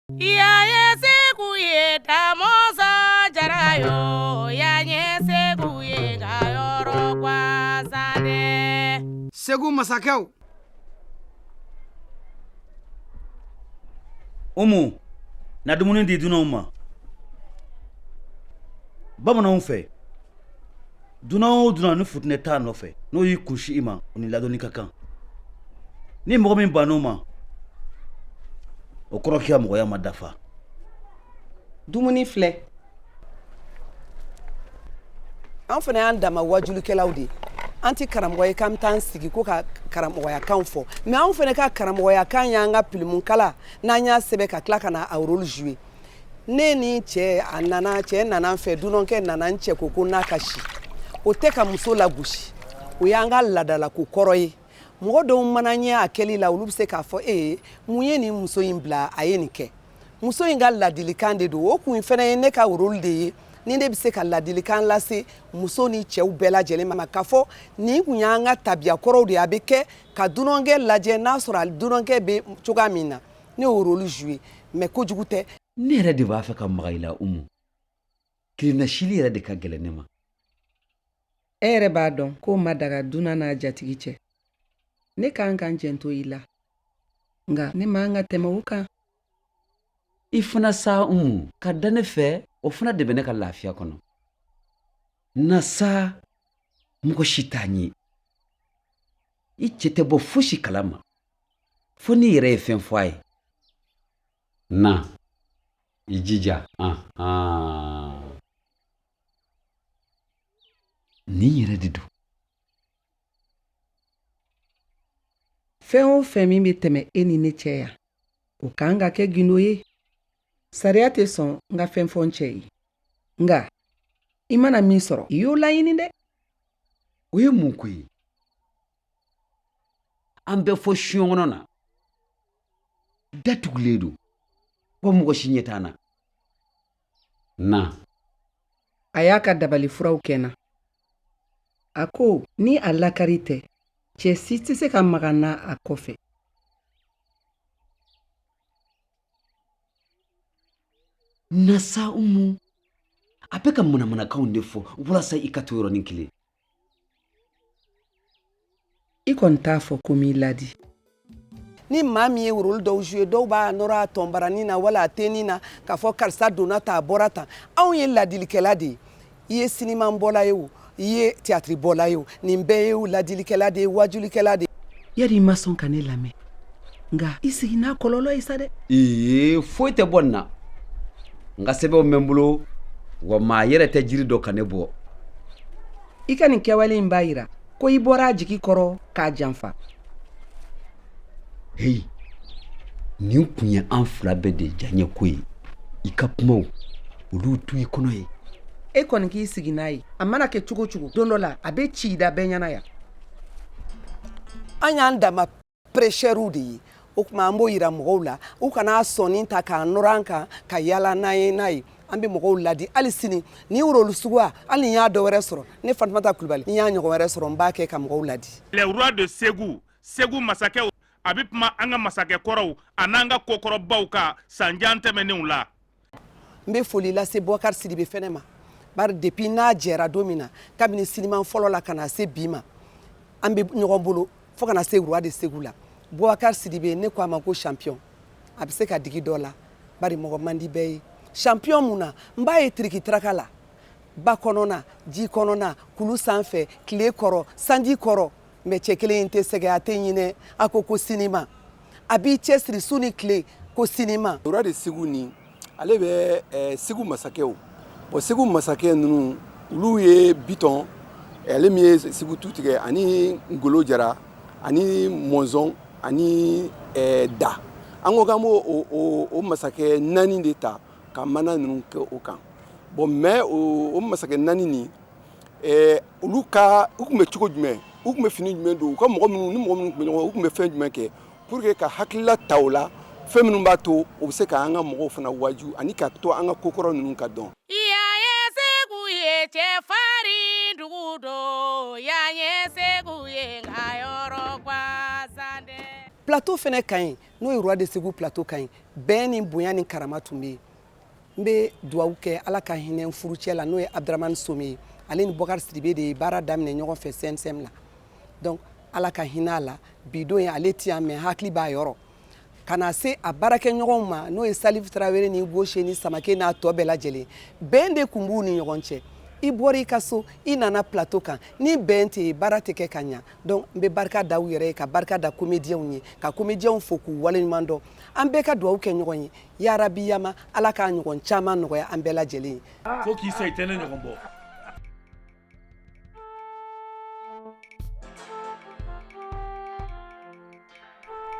Ya ye segu ye tamoso jarayo ya ye segu ye gayoro kwasade Segu masakɛw Umu na dumuni di dunanw ma bamananw fɛ dunan o dunan ni futinɛ t'a nɔfɛ n'o y'i kunsi i ma o ni ladonni ka kan ni mɔgɔ min bann'o ma o kɔrɔ k'i ka mɔgɔya ma dafa dumuni filɛ an fana y'an dama wajulikɛlaw de an ti karamɔgɔ ye k'an t'an sigi ko ka karamɔgɔyakan fɔ mais anw fana ka karamɔgɔyakan y'an ka pilimunkala n'an y'a sɛbɛn ka tila ka na a rôle jouer ne ni cɛ cɛ nana n fɛ dunankɛ nana n cɛ ko n'a ka si o tɛ ka muso lagosi o y'an ka ladalako kɔrɔ ye mɔgɔ dɔw mana ɲɛ a kɛli la olu bɛ se k'a fɔ mun ye nin muso in bila a ye nin kɛ muso in ka ladilikan de don o kun fana ye ne ka rôle de ye ni ne bɛ se ka ladilikan lase muso ni cɛw bɛɛ lajɛlen ma k'a fɔ nin kun y'an ka tabiya kɔrɔw de ye a bɛ kɛ ka dunankɛ lajɛ n'a sɔrɔ dunankɛ bɛ cogoya min na ne y'o rôle jouer mais kojugu tɛ. ne yɛrɛ de b'a fɛ ka maga i la Umu kirinasili yɛrɛ de ka gɛlɛn ne ma e yɛrɛ b'a dɔn k'o ma daga dunan n'a jatigi cɛ ne k'an kan jɛnto i la nka ne m'an ka tɛmɛ o kan i fana sa Umu ka da ne fɛ o fana de bɛ ne ka lafiya kɔnɔ na sa mɔgɔ si t'a ɲe i cɛ tɛ bɔ fosi kalama fo n'i yɛrɛ ye fɛn fɔ a ye na i jija nin yɛrɛ de don fɛn o fɛn min bɛ tɛmɛ e ni ne cɛ yan o k'an ka kɛ gindo ye sariya tɛ sɔn n ka fɛn fɔ n cɛ ye nka i mana min sɔrɔ i y'o laɲini dɛ o ye mun ko ye an bɛ fɔ siyɔn kɔnɔ na datugulen don wa mɔgɔ si ɲɛ t'an na na a y'a ka dabali furaw kɛ na a ko ni a lakari tɛ cɛ si tɛ se ka maga na a kɔfɛ na sa Umu a bɛ ka manamanakanw de fɔ walasa i ka to yɔrɔnin kelen i kɔni t'a fɔ ko m'i ladi ni maa min ye rôle dɔw jouer dɔw b'a nɔrɔ a tɔnbaranin na wala a tennin na k'a fɔ karisa donna tan a bɔra tan anw ye ladilikɛla de ye i ye siniman bɔla ye o i ye théâtre bɔla ye o nin bɛɛ ye ladilikɛla de ye wajulikɛla de ye yari i ma sɔn ka ne lamɛn nka i sigi n'a kɔlɔlɔ ye sa dɛ foyi tɛ bɔ nin na n ka sɛbɛnw bɛ n bolo wa maa yɛrɛ tɛ jiri dɔ ka ne bɔ i ka nin kɛwale in b'a yira ko i bɔra a jigi kɔrɔ k'a janfa hei nin kun ye an fila bɛɛ de diyaɲɛ ko ye i ka kumaw olu tu i kɔnɔ ye e kɔni k'i sigi n'a ye a mana kɛ cogo cogo don dɔ la a bɛ ci i da bɛɛ ɲɛna yan an y'an dama prêcheurs de ye o tuma an b'o yira mɔgɔw la u kana sɔnni ta k'a nɔrɔ an kan ka yaala n'a ye an bɛ mɔgɔw ladi hali sini ni rôle suguya hali ni y'a dɔ wɛrɛ sɔrɔ ne Fatumata Kulibali ni y'a ɲɔgɔn wɛrɛ sɔrɔ n b'a kɛ ka mɔgɔw ladi. Les rois de Segu masakɛw a bɛ kuma an ka masakɛ kɔrɔw a n'an ka kokɔrɔbaw ka sanjan tɛmɛnenw la n bɛ foli lase Boubacar Sidibe fɛnɛ ma bari depuis n'a jɛra don min na kabini siniman fɔlɔ la ka na se bi ma an bɛ ɲɔgɔn bolo fo ka na se roi de Segu la Boubacar Sidibe ne ko a ma ko champion a bɛ se ka digi dɔ la bari mɔgɔ man di bɛɛ ye champion mun na n b'a ye tirikitaraka la ba kɔnɔna ji kɔnɔna kulu sanfɛ tile kɔrɔ sanji kɔrɔ mais cɛ kelen in tɛ sɛgɛn a tɛ ɲinɛ a ko sinima a b'i cɛsiri su ni tile ko sinima. roi de Segu ni ale bɛ Segu masakɛw bon Segu masakɛ ninnu olu ye Bitɔn ale min ye Segu tu tigɛ ani Ngolo Jara ani Mɔnzɔn ani Da an ko k'an b'o o masakɛ naani de ta ka mana ninnu kɛ o kan bon mais o masakɛ naani nin olu tun bɛ cogo jumɛn u tun bɛ fini jumɛn don u ka mɔgɔ minnu tun bɛ ɲɔgɔn u tun bɛ fɛn jumɛn kɛ pour que ka hakilila ta o la fɛn minnu b'a to o bɛ se ka an ka mɔgɔw fana waju ani ka to an ka kokɔrɔ ninnu ka dɔn. ya ye segu ye cɛfarin dugu don ya ye segu ye ngayoro kwasade plateau fɛnɛ ka ɲi n'o ye roi de Segu plateau ka ɲi bɛn ni bonya ni karama tun bɛ yen n bɛ dugawu kɛ ala ka hinɛ furucɛ la n'o ye Abdramane Some ye ale ni Bokar Sidibe de ye baara daminɛ ɲɔgɔn fɛ CNSM la donc ala ka hinɛ a la bi don ye ale ti yan mɛ hakili b'a yɔrɔ ka na se a baarakɛɲɔgɔnw ma n'o ye Salif Tarawele ni Gauche ni Samake n'a tɔ bɛɛ lajɛlen bɛn de tun b'u ni ɲɔgɔn cɛ i bɔra i ka so i nana plateau kan ni bɛn tɛ yen baara tɛ kɛ ka ɲa donc n bɛ barika da u yɛrɛ ye ka barika da comédiens ye ka comédiens fo k'u waleɲuman dɔn an bɛɛ ka dugawu kɛ ɲɔgɔn ye yarabi yama ala k'a ɲɔgɔn caman nɔgɔya an bɛɛ lajɛlen ye fo k'i sa i tɛ ne ɲɔgɔn bɔ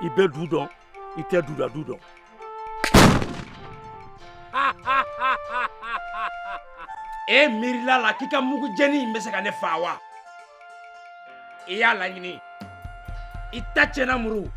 i bɛ du dɔn i tɛ duda du dɔn e miirila la k'i ka mugujɛni in bɛ se ka ne faa wa i y'a laɲini i ta tiɲɛna muru